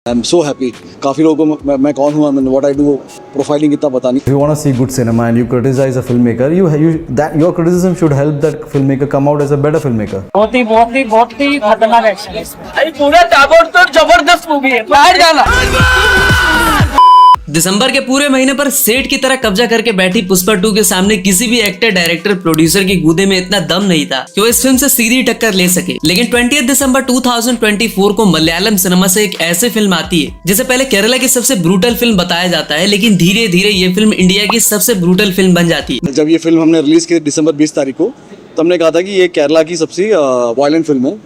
I am so happy. काफ़ी लोगों को मैं कौन हूँ, व्हाट आई डू, प्रोफाइलिंग इतना पता नहीं। If you want to see good cinema and you criticize a filmmaker, your criticism should help that filmmaker come out as a better filmmaker. बहुत ही खतरनाक एक्शन है इसमें। अरे पूरा ताबड़तोड़ जबरदस्त मूवी है, बाहर जाना। दिसंबर के पूरे महीने पर सेट की तरह कब्जा करके बैठी पुष्पा 2 के सामने किसी भी एक्टर, डायरेक्टर, प्रोड्यूसर की गूदे में इतना दम नहीं था कि वो इस फिल्म से सीधी टक्कर ले सके। लेकिन 20 दिसंबर 2024 को मलयालम सिनेमा से एक ऐसी फिल्म आती है जिसे पहले केरला की सबसे ब्रूटल फिल्म बताया जाता है, लेकिन धीरे धीरे ये फिल्म इंडिया की सबसे ब्रूटल फिल्म बन जाती है। जब ये फिल्म हमने रिलीज की दिसंबर 20 तारीख को, तो हमने कहा था कि ये केरला की सबसे वायलेंट फिल्म है।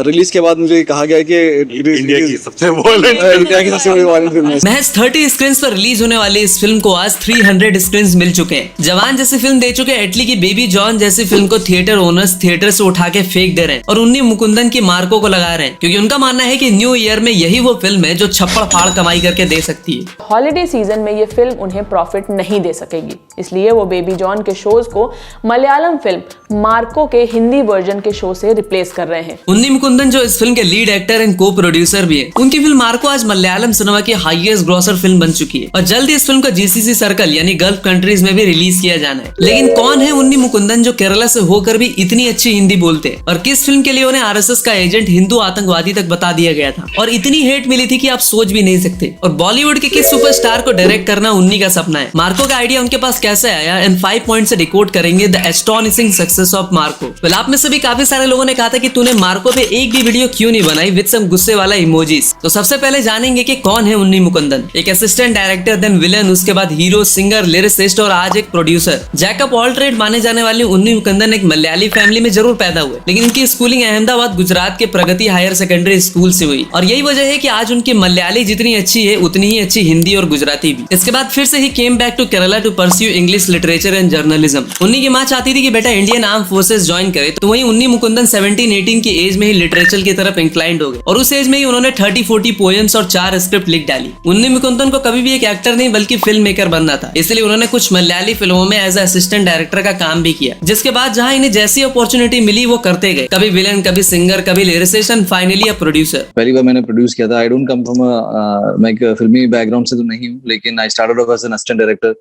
रिलीज के बाद मुझे कहा गया कि इंडिया की सबसे वायलेंट फिल्म है। महज 30 स्क्रीन पर रिलीज होने वाली इस फिल्म को आज 300 स्क्रीन मिल चुके हैं। जवान जैसी फिल्म दे चुके इटली की बेबी जॉन जैसी फिल्म को थिएटर ओनर्स थिएटर से उठा के फेंक दे रहे हैं और उन्नी मुकुंदन की मार्को को लगा रहे हैं, क्योंकि उनका मानना है कि न्यू ईयर में यही वो फिल्म है जो छप्पड़ फाड़ कमाई करके दे सकती है। हॉलिडे सीजन में ये फिल्म उन्हें प्रॉफिट नहीं दे सकेगी, इसलिए वो बेबी जॉन के शोज को मलयालम फिल्म मार्को के हिंदी वर्जन के शो से रिप्लेस कर रहे हैं। उन्नी मुकुंदन जो इस फिल्म के लीड एक्टर एंड को प्रोड्यूसर भी है, उनकी फिल्म मार्को आज मलयालम सिनेमा की हाईएस्ट ग्रॉसर फिल्म बन चुकी है और जल्द ही इस फिल्म को जीसीसी सर्कल यानी गल्फ कंट्रीज में भी रिलीज किया जाना है। लेकिन कौन है उन्नी मुकुंदन जो केरला से होकर भी इतनी अच्छी हिंदी बोलते हैं, और किस फिल्म के लिए उन्हें आरएसएस का एजेंट हिंदू आतंकवादी तक बता दिया गया था और इतनी हेट मिली थी कि आप सोच भी नहीं सकते। और बॉलीवुड के किस सुपरस्टार को डायरेक्ट करना उन्नी का सपना है। मार्को का आइडिया उनके पास कैसे आया, एंड 5 पॉइंट से डिकोड करेंगे the astonishing success of Marco. Well, आप में से भी काफी सारे लोगों ने कहा था कि तूने मार्को पे एक भी वीडियो क्यों नहीं बनाई विद सम गुस्से वाला इमोजीज। तो सबसे पहले जानेंगे कि कौन है उन्नी मुकुंदन। एक असिस्टेंट डायरेक्टर, देन विलन, उसके बाद हीरो, सिंगर, लिरिसिस्ट और आज एक producer. Jack of all trade माने जाने वाली उन्नी मुकुंदन एक मलयाली फैमिली में जरूर पैदा हुए, लेकिन उनकी स्कूलिंग अहमदाबाद गुजरात के प्रगति हायर सेकेंडरी स्कूल से हुई और यही वजह है कि आज उनकी मलयाली जितनी अच्छी है उतनी ही अच्छी हिंदी और गुजराती भी। इसके बाद फिर से he came back to Kerala to pursue English literature and journalism. Unni की माँ चाहती थी कि बेटा इंडियन आर्म फोर्सेस ज्वाइन करे, तो वहीं उन्नी मुकुंदन 17-18 की एज में ही लिटरेचर की तरफ इंक्लाइंड हो गए और उस एज में ही उन्होंने 30-40 पोएम्स और 4 स्क्रिप्ट लिख डाली। उन्नी मुकुंदन को कभी भी एक एक्टर नहीं बल्कि फिल्म मेकर बनना था, इसलिए उन्होंने कुछ मलयाली फिल्मों में एज असिस्टेंट डायरेक्टर का काम भी किया, जिसके बाद जहां इन्हें जैसी अपॉर्चुनिटी मिली वो करते गए, कभी विलन, कभी सिंगर, कभी lyricist and finally a producer. पहली बार मैंने प्रोड्यूस किया था। आई डोंट कम फ्रॉम मैं एक फिल्मी बैकग्राउंड से तो नहीं हूँ, लेकिन I started off as an assistant director.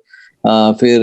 फिर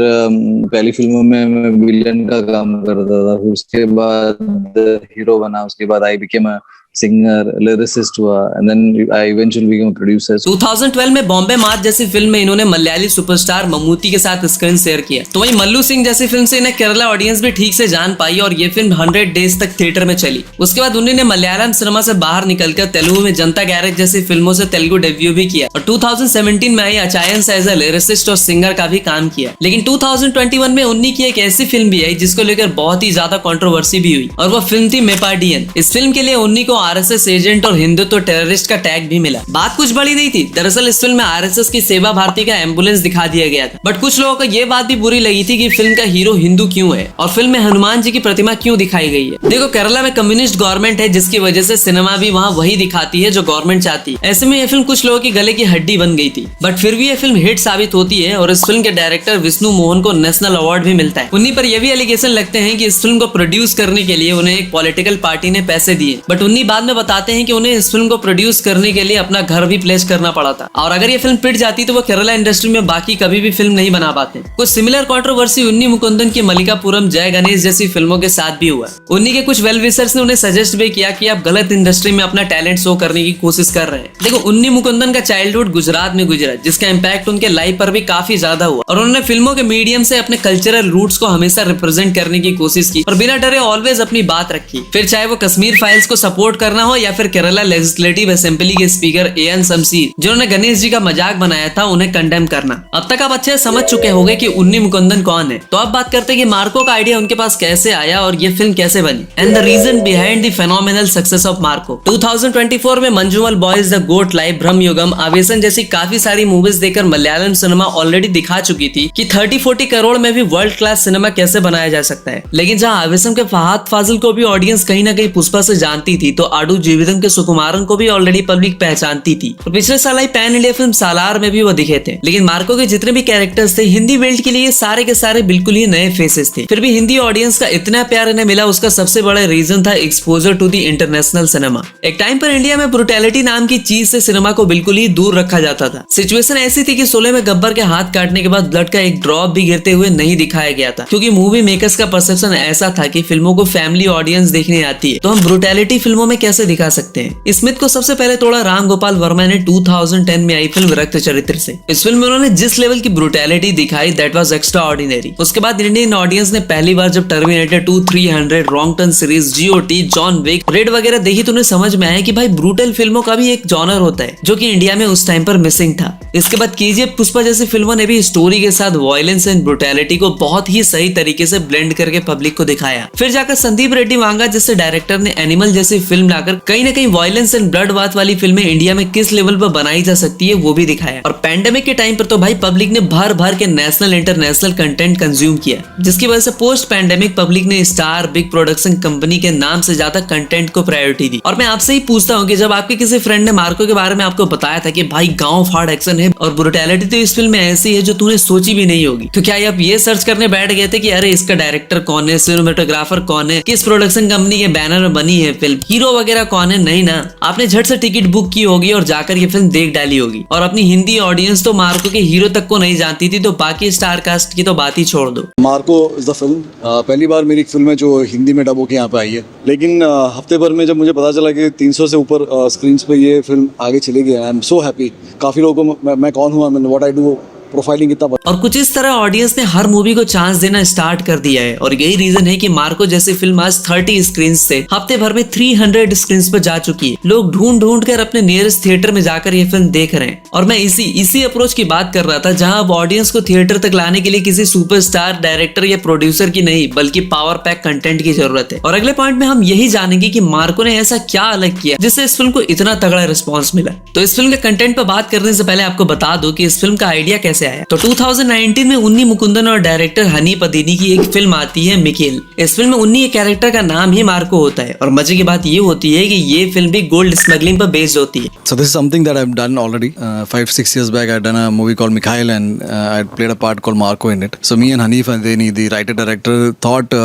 पहली फिल्मों में मैं विलन का काम करता था, फिर उसके बाद हीरो बना, उसके बाद I became a singer, lyricist हुआ, and then I eventually became a producer. 2012 में बॉम्बे मार्च जैसी फिल्म में इन्होंने मलयाली सुपरस्टार ममूटी के साथ स्क्रीन शेयर किया। तो वहीं मल्लू सिंह जैसी फिल्म से इन्हें केरला ऑडियंस भी ठीक से जान पाई और ये फिल्म 100 डेज तक थिएटर में चली। उसके बाद उन्होंने मलयालम सिनेमा से बाहर निकलकर तेलुगु में जनता गैरेज जैसी फिल्मों से तेलुगु डेब्यू भी किया और 2017 में आई अचायंस एज अ लिरिसिस्ट और सिंगर का भी काम किया। लेकिन 2021 में उन्नी की एक ऐसी फिल्म भी आई जिसको लेकर बहुत ही ज्यादा कंट्रोवर्सी भी हुई और वो फिल्म थी मेपार्डियन। इस फिल्म के लिए उन्नी को आरएसएस एजेंट और हिंदुत्व टेररिस्ट का टैग भी मिला। बात कुछ बड़ी नहीं थी, दरअसल इस फिल्म में आरएसएस की सेवा भारती का एम्बुलेंस दिखा दिया गया था, बट कुछ लोगों को ये बात भी बुरी लगी थी कि फिल्म का हीरो हिंदू क्यों है और फिल्म में हनुमान जी की प्रतिमा क्यों दिखाई गई है। देखो, केरला में कम्युनिस्ट गवर्नमेंट है, जिसकी वजह से सिनेमा भी वहाँ वही दिखाती है जो गवर्नमेंट चाहती है। ऐसे में यह फिल्म कुछ लोगों की गले की हड्डी बन गई थी, बट फिर भी यह फिल्म हिट साबित होती है और इस फिल्म के डायरेक्टर विष्णु मोहन को नेशनल अवार्ड भी मिलता है। उन्हीं पर यह भी एलिगेशन लगते हैं कि इस फिल्म को प्रोड्यूस करने के लिए उन्हें एक पॉलिटिकल पार्टी ने पैसे दिए, बट उन्हीं बाद में बताते हैं कि उन्हें इस फिल्म को प्रोड्यूस करने के लिए अपना घर भी प्लेस करना पड़ा था और अगर ये फिल्म पिट जाती तो वो केरला इंडस्ट्री में बाकी कभी भी फिल्म नहीं बना पाते। कुछ सिमिलर कंट्रोवर्सी उन्नी मुकुंदन की मल्लिकापुरम, जय गणेश जैसी फिल्मों के साथ भी हुआ। उन्नी के कुछ वेल विशर्स ने उन्हें सजेस्ट भी किया कि आप गलत इंडस्ट्री में अपना टैलेंट शो करने की कोशिश कर रहे हैं। देखो, उन्नी मुकुंदन का चाइल्डहुड गुजरात में गुजरा, जिसका इम्पैक्ट उनके लाइफ पर भी काफी ज्यादा हुआ और उन्होंने फिल्मों के मीडियम से अपने कल्चरल रूट्स को हमेशा रिप्रेजेंट करने की कोशिश की और बिना डरे ऑलवेज अपनी बात रखी। फिर चाहे वो कश्मीर फाइल्स को सपोर्ट करना हो या फिर केरला लेजिस्लेटिव असेंबली के स्पीकर एएन शमसीर जिन्होंने गणेश जी का मजाक बनाया था, उन्हें कंडेम करना। अब तक आप अच्छे से समझ चुके होंगे कि उन्नी मुकुंदन कौन है। तो अब बात करते हैं कि मार्को का आइडिया उनके पास कैसे आया और ये फिल्म कैसे बनी and the reason behind the phenomenal success of Marco. 2024 में Manjummel Boys, the goat life, Bramayugam, आवेशन जैसी काफी सारी मूवीज देकर मलयालम सिनेमा ऑलरेडी दिखा चुकी थी कि 30-40 करोड़ में भी वर्ल्ड क्लास सिनेमा कैसे बनाया जा सकता है। लेकिन जहां आवेशम के फहाद फाजिल को भी ऑडियंस कहीं ना कहीं पुष्पा से जानती थी, तो आडू जीवितम के सुकुमारन को भी ऑलरेडी पब्लिक पहचानती थी और पिछले साल आई पैन इंडिया फिल्म सालार में भी वो दिखे थे। लेकिन मार्को के जितने भी कैरेक्टर्स थे हिंदी वर्ल्ड के लिए सारे के सारे बिल्कुल ही नए फेसेस थे। फिर भी हिंदी ऑडियंस का इतना प्यार इन्हें मिला, उसका सबसे बड़ा रीजन था exposure to the international cinema. एक टाइम पर इंडिया में ब्रुटैलिटी नाम की चीज से सिनेमा को बिल्कुल ही दूर रखा जाता था। सिचुएशन ऐसी थी कि 16 में गब्बर के हाथ काटने के बाद ब्लड का एक ड्रॉप भी गिरते हुए नहीं दिखाया गया था, क्योंकि मूवी मेकर्स का परसेप्शन ऐसा था कि फिल्मों को फैमिली ऑडियंस देखने आती है तो हम ब्रुटैलिटी फिल्मों में कैसे दिखा सकते हैं। इस मिथ को सबसे पहले तोड़ा राम गोपाल वर्मा ने 2010 में आई फिल्म रक्त चरित्र से। इस फिल्म में उन्होंने जिस लेवल की ब्रुटैलिटी दिखाई दैट वाज एक्स्ट्रा ऑर्डिनरी। उसके बाद इंडियन ऑडियंस ने पहली बार जब Terminator 2, 300, wrong turn series, GOT, John Wick, Red वगैरह देखी तो उन्हें समझ में आया कि भाई ब्रूटल फिल्मों का भी एक जॉनर होता है जो कि इंडिया में उस टाइम पर मिसिंग था। इसके बाद केजीएफ, पुष्पा जैसी फिल्मों ने भी स्टोरी के साथ वायलेंस एंड ब्रुटैलिटी को बहुत ही सही तरीके से ब्लेंड करके पब्लिक को दिखाया। फिर जाकर संदीप रेड्डी वांगा जैसे डायरेक्टर ने एनिमल जैसी फिल्म लाकर कहीं ना कहीं वायलेंस एंड ब्लड बाथ वाली फिल्में इंडिया में किस लेवल पर बनाई जा सकती है वो भी दिखाया। और पैंडेमिक के टाइम पर तो भाई पब्लिक ने भर भर के नेशनल इंटरनेशनल कंटेंट कंज्यूम किया, जिसकी वजह से पोस्ट पैंडेमिक पब्लिक ने स्टार, बिग प्रोडक्शन कंपनी के नाम से ज्यादा कंटेंट को प्रायोरिटी दी। और मैं आपसे ही पूछता हूँ कि जब आपके किसी फ्रेंड ने मार्को के बारे में आपको बताया था कि भाई गांव फाड़ एक्शन है और ब्रुटैलिटी तो इस फिल्म में ऐसी है जो तूने सोची भी नहीं होगी, तो क्या आप ये सर्च करने बैठ गए थे कि अरे इसका डायरेक्टर कौन है, सिनेमेटोग्राफर कौन है, किस प्रोडक्शन कंपनी के बैनर में बनी है फिल्म, हीरो वगैरह कौन है? नहीं ना, आपने झट से टिकट बुक की होगी और जाकर ये फिल्म देख डाली होगी। और अपनी हिंदी ऑडियंस तो मार्को के हीरो तक को नहीं जानती थी, तो बाकी स्टार कास्ट की तो बात ही छोड़ दो। मार्को इज द फिल्म पहली बार मेरी फिल्म है जो हिंदी में डब होके यहाँ पे आई है। लेकिन हफ्ते भर में जब मुझे पता चला कि 300 से ऊपर स्क्रीन पे ये फिल्म आगे चली गई, आई एम सो हैप्पी। काफ़ी लोगों को मैं कौन हूँ, व्हाट आई डू, प्रोफाइलिंग कितना। और कुछ इस तरह ऑडियंस ने हर मूवी को चांस देना स्टार्ट कर दिया है और यही रीजन है कि मार्को जैसी फिल्म आज 30 स्क्रीन से हफ्ते भर में 300 स्क्रीन पर जा चुकी है। लोग ढूंढ ढूंढ कर अपने नियरेस्ट थिएटर में जाकर ये फिल्म देख रहे हैं। और मैं इसी अप्रोच की बात कर रहा था, जहां अब ऑडियंस को थिएटर तक लाने के लिए किसी सुपरस्टार, डायरेक्टर या प्रोड्यूसर की नहीं बल्कि पावर पैक कंटेंट की जरूरत है। और अगले पॉइंट में हम यही जानेंगे कि मार्को ने ऐसा क्या अलग किया जिससे इस फिल्म को इतना तगड़ा रिस्पॉन्स मिला। तो इस फिल्म के कंटेंट पर बात करने से पहले आपको बता दो कि इस फिल्म का आइडिया कैसे आया। तो 2019 में उन्नी मुकुंदन और डायरेक्टर हनी पदीनी की एक फिल्म आती है मिकेल। इस फिल्म में उन्नी के कैरेक्टर का नाम ही मार्को होता है और मजे की बात ये होती है कि ये फिल्म भी गोल्ड स्मगलिंग पर बेस्ड होती है। So this is something that I've done already. 5-6 years back, I'd done a movie called Mikhail, and I'd played a part called Marco in it. So me and Hanif Adeni, the writer-director, thought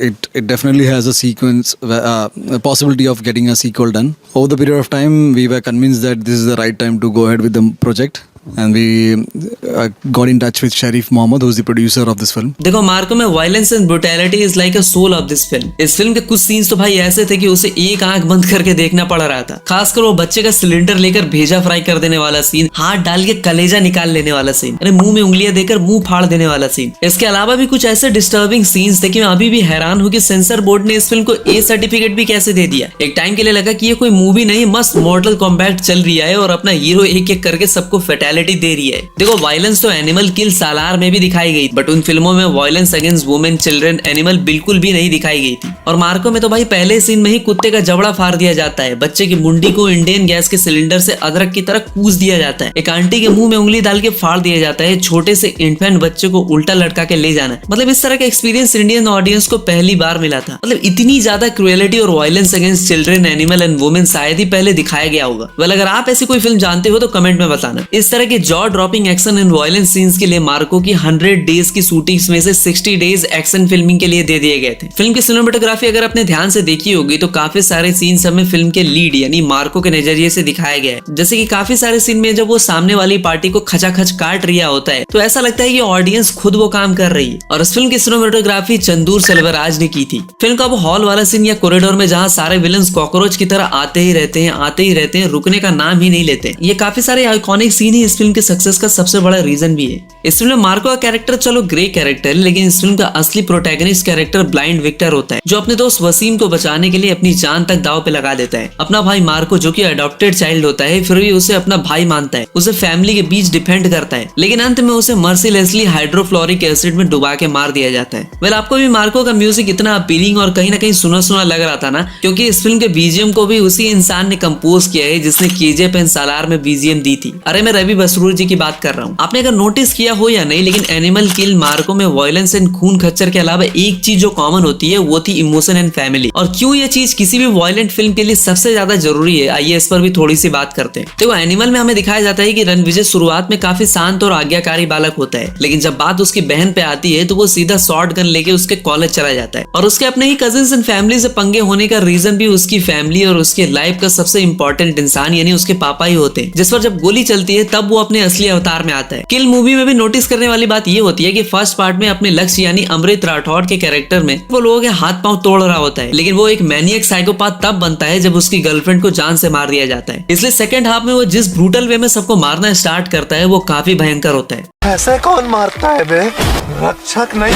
it definitely has a sequence, a possibility of getting a sequel done. Over the period of time, we were convinced that this is the right time to go ahead with the project. And we got in touch with Sharif Mohammed, who's the producer of this film. देखो, मार्को में violence and brutality is like a soul of this film. इस film के कुछ scenes तो भाई ऐसे थे कि उसे एक आंख बंद करके देखना पड़ रहा था। खासकर वो बच्चे का सिलेंडर लेकर भेजा फ्राई कर देने वाला सीन, हाथ डाल के कलेजा निकाल लेने वाला सीन, अरे मुंह में उंगलियां देकर मुंह फाड़ देने वाला सीन। इसके अलावा भी कुछ ऐसे डिस्टर्बिंग सीन्स थे कि मैं अभी भी हैरान हूँ कि सेंसर बोर्ड ने इस फिल्म को ए सर्टिफिकेट भी कैसे दे दिया। एक टाइम के लिए लगा कि ये कोई मूवी नहीं, मस्त मॉर्टल कॉम्बैट चल रही है और अपना हीरो एक एक करके सबको फैटेलिटी दे रही है। देखो, वायलेंस तो एनिमल किल सालार में भी दिखाई गई, बट उन फिल्मों में violence against women, children, animal बिल्कुल भी नहीं दिखाई गई थी। और मार्को में तो भाई पहले सीन में ही कुत्ते का जबड़ा फाड़ दिया जाता है, बच्चे की मुंडी को इंडियन गैस के सिलेंडर से अदरक की तरह कूच दिया जाता है, एक आंटी के मुंह में उंगली डाल के फाड़ दिया जाता है, छोटे से इन्फेंट बच्चे को उल्टा लटका के ले जाना। मतलब इस तरह का एक्सपीरियंस इंडियन ऑडियंस को पहली बार मिला था। मतलब इतनी ज्यादा क्रुएलिटी और violence against children, animal and women शायद ही पहले दिखाया गया होगा। वेल, अगर आप ऐसी कोई फिल्म जानते हो तो कमेंट में बताना। इस तरह के jaw dropping action and violence scenes के लिए मार्को की 100 डेज की शूटिंग्स में से 60 डेज एक्शन फिल्मिंग के लिए दे दिए गए थे। फिल्म की सिनेमेटोग्राफी अगर आपने ध्यान से देखी होगी तो काफी सारे सीन्स हमें फिल्म के लीड यानी मार्को के नजरिए से दिखाया गया है। जैसे कि काफी सारे सीन में जब वो सामने वाली पार्टी को खचाखच काट रहा होता है तो ऐसा लगता है कि ऑडियंस खुद वो काम कर रही है। और इस फिल्म की सिनेमेटोग्राफी चंदूर सेल्वराज ने की थी। फिल्म का वो हॉल वाला सीन या कॉरिडोर में जहाँ सारे विलन्स कॉकरोच की तरह आते ही रहते हैं, रुकने का नाम ही नहीं लेते। ये काफी सारे आइकॉनिक सीन ही इस फिल्म के सक्सेस का सबसे बड़ा रीजन भी है। इस फिल्म में मार्को का कैरेक्टर चलो ग्रे कैरेक्टर है, लेकिन इस फिल्म का असली प्रोटैगनिस्ट कैरेक्टर ब्लाइंड विक्टर होता है, जो अपने दोस्त वसीम को बचाने के लिए अपनी जान तक दांव पे लगा देता है। अपना भाई मार्को, जो कि अडॉप्टेड चाइल्ड होता है, फिर भी उसे अपना भाई मानता है, उसे फैमिली के बीच डिफेंड करता है, लेकिन अंत में उसे मर्सीलेसली हाइड्रोफ्लोरिक एसिड में डुबा के मार दिया जाता है। वेल, आपको भी मार्को का म्यूजिक इतना अपीलिंग और कहीं ना कहीं सुना सुना लग रहा था ना, क्योंकि इस फिल्म के बीजीएम को भी उसी इंसान ने कंपोज किया है जिसने केजीएफ एंड सालार में बीजीएम दी थी। अरे मैं रवि बसरूर जी की बात कर रहा हूँ। आपने अगर नोटिस किया इंडिया हो या नहीं, लेकिन एनिमल किल मार्को में वायलेंस एंड खून खच्चर के अलावा एक चीज जो कॉमन होती है वो थी इमोशन एंड फैमिली। और क्यों ये चीज किसी भी वायलेंट फिल्म के लिए सबसे ज्यादा जरूरी है, आइए इस पर भी थोड़ी सी बात करते हैं। देखो एनिमल में हमें दिखाया जाता है कि रणविजय शुरुआत में काफी शांत और आज्ञाकारी बालक होता है, लेकिन जब बात उसकी बहन पे आती है तो वो सीधा शॉर्ट गन लेके उसके कॉलेज चला जाता है। और उसके अपने ही कजिन्स एंड फैमिली से पंगे होने का रीजन भी उसकी फैमिली और उसके लाइफ का सबसे इंपॉर्टेंट इंसान यानी उसके पापा ही होते हैं, जिस पर जब गोली चलती है तब वो अपने असली अवतार में आता है। किल मूवी में भी नोटिस करने वाली बात ये होती है कि फर्स्ट पार्ट में अपने लक्ष्य यानी अमृत राठौड़ के कैरेक्टर में वो लोगों के हाथ पांव तोड़ रहा होता है, लेकिन वो एक मैनियक साइकोपाथ तब बनता है जब उसकी गर्लफ्रेंड को जान से मार दिया जाता है। इसलिए सेकंड हाफ में वो जिस ब्रूटल वे में सबको मारना स्टार्ट करता है वो काफी भयंकर होता है। ऐसे कौन मारता है बे? रक्षक नहीं,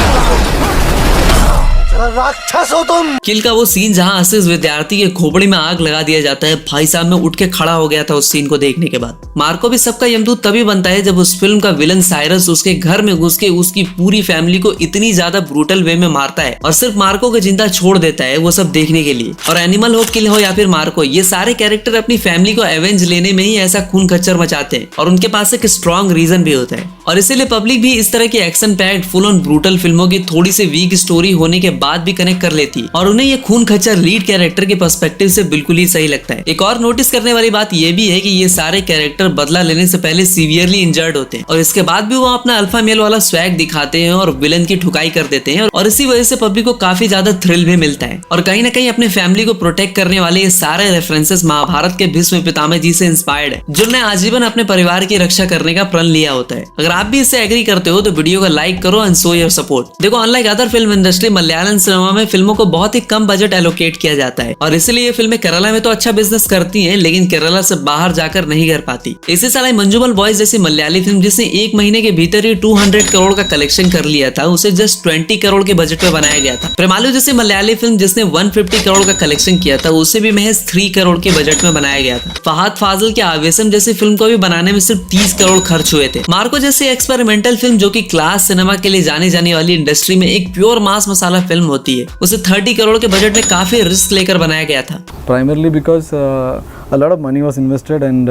राक्षस हो तुम। किल का वो सीन जहां असिस विद्यार्थी के खोपड़ी में आग लगा दिया जाता है, भाई साहब मैं उठ के खड़ा हो गया था उस सीन को देखने के बाद। मार्को भी सबका यमदूत तभी बनता है जब उस फिल्म का विलन साइरस उसके घर में घुस के उसकी पूरी फैमिली को इतनी ज्यादा ब्रूटल वे में मारता है और सिर्फ मार्को को जिंदा छोड़ देता है वो सब देखने के लिए। और एनिमल हो, किल हो या फिर मार्को, ये सारे कैरेक्टर अपनी फैमिली को एवेंज लेने में ही ऐसा खून खच्चर मचाते हैं और उनके पास एक स्ट्रॉन्ग रीजन भी होता है। और इसीलिए पब्लिक भी इस तरह की action packed full on brutal फिल्मों की थोड़ी सी वीक स्टोरी होने के बाद भी कनेक्ट कर लेती है और उन्हें ये खून खच्चर लीड कैरेक्टर के पर्सपेक्टिव से बिल्कुल ही सही लगता है। एक और नोटिस करने वाली बात ये भी है कि ये सारे कैरेक्टर बदला लेने से पहले सीवियरली इंजर्ड होते हैं और इसके बाद भी वो अपना अल्फा मेल वाला स्वैग दिखाते हैं और विलन की ठुकाई कर देते हैं और इसी वजह से पब्लिक को काफी ज्यादा थ्रिल भी मिलता है। और कहीं ना कहीं अपने फैमिली को प्रोटेक्ट करने वाले ये सारे रेफरेंसेस महाभारत के भीष्म पितामह जी से इंस्पायर्ड है, जिन्होंने आजीवन अपने परिवार की रक्षा करने का प्रण लिया होता है। अगर आप भी इससे एग्री करते हो तो वीडियो को लाइक करो एंड शो योर सपोर्ट। देखो unlike other film industry, Malayalam cinema में फिल्मों को बहुत ही कम बजट एलोकेट किया जाता है और इसलिए ये फिल्में केरला में तो अच्छा बिजनेस करती हैं, लेकिन केरला से बाहर जाकर नहीं कर पाती। इसी साल मंजुमल बॉयज जैसी मलयाली फिल्म जिसने एक महीने के भीतर ही 200 करोड़ का कलेक्शन कर लिया था, उसे जस्ट 20 करोड़ के बजट में बनाया गया था। प्रेमालू जैसी मलयाली फिल्म जिसने 150 करोड़ का कलेक्शन किया था, उसे भी महज 3 करोड़ के बजट में बनाया गया था। फहद फाजिल के आवेशम जैसी फिल्म को भी बनाने में सिर्फ 30 करोड़ खर्च हुए थे। मार्को जैसी एक्सपेरिमेंटल फिल्म जो कि क्लास सिनेमा के लिए जानी जाने वाली इंडस्ट्री में एक प्योर मास मसाला फिल्म होती है, उसे 30 करोड़ के बजट में काफी रिस्क लेकर बनाया गया था। Primarily because a lot of money was invested and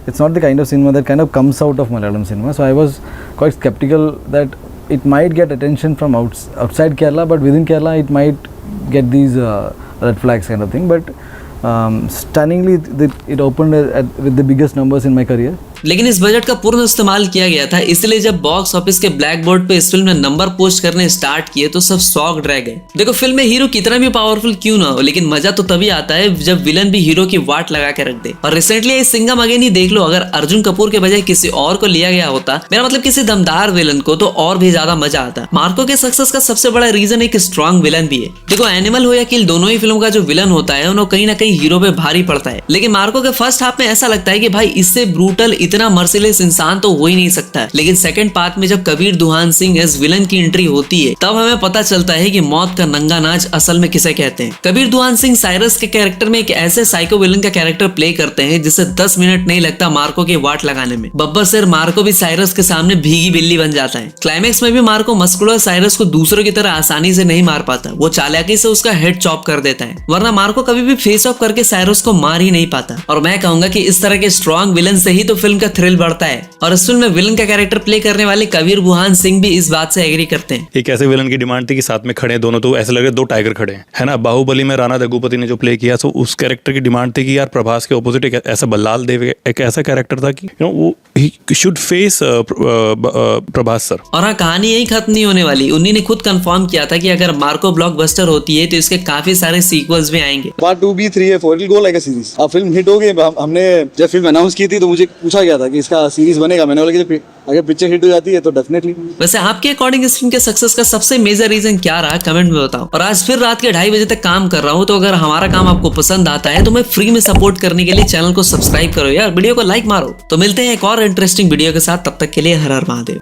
it's not the kind of cinema that kind of comes out of Malayalam cinema. So I was quite skeptical that it might get attention from outside Kerala, but within Kerala it might get these red flags kind of thing. But stunningly, it opened with the biggest numbers in my career. लेकिन इस budget का पूर्ण इस्तेमाल किया गया था, इसलिए जब बॉक्स ऑफिस के ब्लैक बोर्ड पे इस फिल्म ने नंबर पोस्ट करने स्टार्ट किए तो सब शॉक्ड रह गए। देखो फिल्म में हीरो कितना भी पावरफुल क्यों ना हो, लेकिन मजा तो तभी आता है जब विलन भी हीरो की वाट लगा के रख दे। और रिसेंटली इस सिंघम अगेन ही देख लो, अगर अर्जुन कपूर के बजाय किसी और को लिया गया होता, मेरा मतलब किसी दमदार विलन को, तो और भी ज्यादा मजा आता। मार्को के सक्सेस का सबसे बड़ा रीजन एक स्ट्रॉन्ग विलन भी है। देखो एनिमल हो या किल, दोनों ही फिल्म का जो विलन होता है उन्हें कहीं ना कहीं हीरो पे भारी पड़ता है, लेकिन मार्को के फर्स्ट हाफ में ऐसा लगता है कि भाई इससे ब्रूटल इतना मर्सिलेस इंसान तो हो ही नहीं सकता है। लेकिन सेकंड पार्ट में जब कबीर दुहान सिंह एज विलन की एंट्री होती है, तब हमें पता चलता है कि मौत का नंगा नाच असल में किसे कहते हैं। कबीर दुहान सिंह साइरस के कैरेक्टर में एक ऐसे साइको विलन का कैरेक्टर प्ले करते हैं जिससे 10 मिनट नहीं लगता मार्को के वाट लगाने में। बब्बर सिर मार्को भी साइरस के सामने भीगी बिल्ली बन जाता है। क्लाइमेक्स में भी मार्को मस्कुलर साइरस को दूसरों की तरह आसानी से नहीं मार पाता, वो चालाकी से उसका हेड चॉप कर देता है, वरना मार्को कभी भी फेस ऑफ करके साइरस को मार ही नहीं पाता। और मैं कहूंगा कि इस तरह के स्ट्रॉन्ग विलन से ही तो फिल्म का थ्रिल बढ़ता है, और इस फिल्म में विलन का कैरेक्टर प्ले करने वाले कबीर बुहान सिंह भी इस बात से एग्री करते हैं। एक ऐसे विलन की डिमांड थी कि साथ में खड़े हैं दोनों, तो ऐसे लग रहे 2 टाइगर खड़े हैं, है ना। बाहुबली में राणा दग्गुपति ने जो प्ले किया, तो उस कैरेक्टर की डिमांड थी कि यार प्रभास के ऑपोजिट एक ऐसा बल्लाल देव एक ऐसा कैरेक्टर था कि वो he should face Prabhas sir. और हाँ, कहानी यही खत्म नहीं होने वाली। उन्हीं ने खुद कंफर्म किया था कि अगर मार्को ब्लॉकबस्टर होती है तो इसके काफी सारे सीक्वल्स भी आएंगे। पार्ट 2 भी 3 है 4 will go like a series. अब फिल्म हिट हो गई, हमने जब फिल्म अनाउंस की थी तो मुझे पूछा गया था कि इसका सीरीज बनेगा, मैंने बोला कि अगर पिक्चर हिट हो जाती है तो डेफिनेटली। वैसे आपके अकॉर्डिंग इस फिल्म के सक्सेस का सबसे मेजर रीजन क्या रहा, कमेंट में बताओ। और आज फिर रात के 2:30 बजे तक काम कर रहा हूँ, तो अगर हमारा काम आपको पसंद आता है तो मैं फ्री में सपोर्ट करने के लिए चैनल को सब्सक्राइब करो यार, वीडियो को लाइक मारो। तो मिलते हैं एक और इंटरेस्टिंग वीडियो के साथ, तब तक के लिए हर हर महादेव।